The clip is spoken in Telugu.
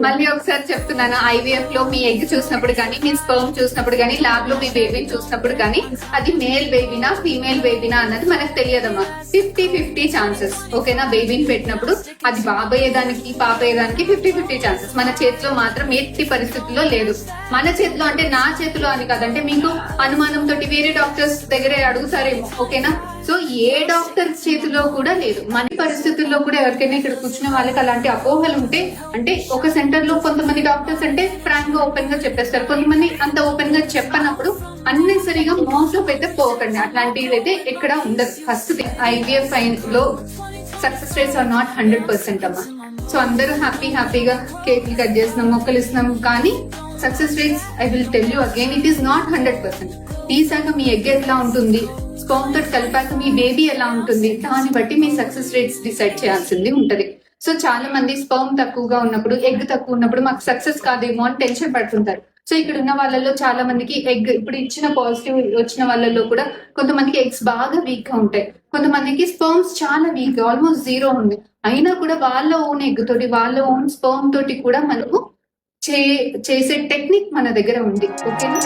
మళ్ళీ ఒకసారి చెప్తున్నాను, ఐవీఎఫ్ లో మీ ఎగ్ చూసినప్పుడు కానీ, మీ స్పర్మ్ చూసినప్పుడు కానీ, ల్యాబ్ లో మీ బేబీని చూసినప్పుడు కానీ, అది మేల్ బేబీనా ఫీమేల్ బేబీనా అన్నది మనకు తెలియదమ్మా. 50-50 ఛాన్సెస్. ఓకేనా? బేబీని పెట్టినప్పుడు అది బాబయ్యేదానికి పాపయ్యేదానికి 50-50 ఛాన్సెస్. మన చేతిలో మాత్రం ఎట్టి పరిస్థితుల్లో లేదు. మన చేతిలో అంటే నా చేతిలో అని కాదంటే మీకు అనుమానంతో వేరే డాక్టర్స్ దగ్గరే అడుగుతారేమో. ఓకేనా? సో ఏ డాక్టర్ చేతిలో కూడా లేదు. మన పరిస్థితుల్లో కూడా ఎవరికైనా ఇక్కడ కూర్చున్న వాళ్ళకి అలాంటి అపోహలు ఉంటే, అంటే ఒక సెంటర్ లో కొంతమంది డాక్టర్స్ అంటే ఫ్రాంక్ గా ఓపెన్ గా చెప్పేస్తారు, కొంతమంది అంత ఓపెన్ గా చెప్పనప్పుడు అన్నెసరిగా మోసప్ అయితే పోకండి. అట్లాంటివి అయితే ఎక్కడ ఉండదు. ఫస్ట్ ఐవీఎఫ్ లో సక్సెస్ రేట్స్ ఆర్ నాట్ 100% అమ్మా. సో అందరూ హ్యాపీగా కేకులు కట్ చేస్తున్నాం, మొక్కలు ఇస్తున్నాం, కానీ success rates I will tell you again, it is not 100%. తీసాక మీ ఎగ్ ఎట్లా ఉంటుంది, స్పర్మ్ తోటి కలిపాక మీ బేబీ ఎలా ఉంటుంది, దాన్ని బట్టి మీ సక్సెస్ రేట్స్ డిసైడ్ చేయాల్సింది ఉంటది. సో చాలా మంది స్పర్మ్ తక్కువగా ఉన్నప్పుడు, ఎగ్ తక్కువ ఉన్నప్పుడు మాకు సక్సెస్ కాదేమో అని టెన్షన్ పడుతుంటారు. సో ఇక్కడ ఉన్న వాళ్ళలో చాలా మందికి ఎగ్ ఇప్పుడు ఇచ్చిన పాజిటివ్ వచ్చిన వాళ్ళలో కూడా కొంతమందికి ఎగ్స్ బాగా వీక్ గా ఉంటాయి, కొంతమందికి స్పర్మ్స్ చాలా వీక్, ఆల్మోస్ట్ 0 ఉంది. అయినా కూడా వాళ్ళ ఓన్ ఎగ్ తోటి, వాళ్ళ ఓన్ స్పర్మ్ తోటి కూడా మనకు చేసే టెక్నిక్ మన దగ్గర ఉంది. ఓకేనా?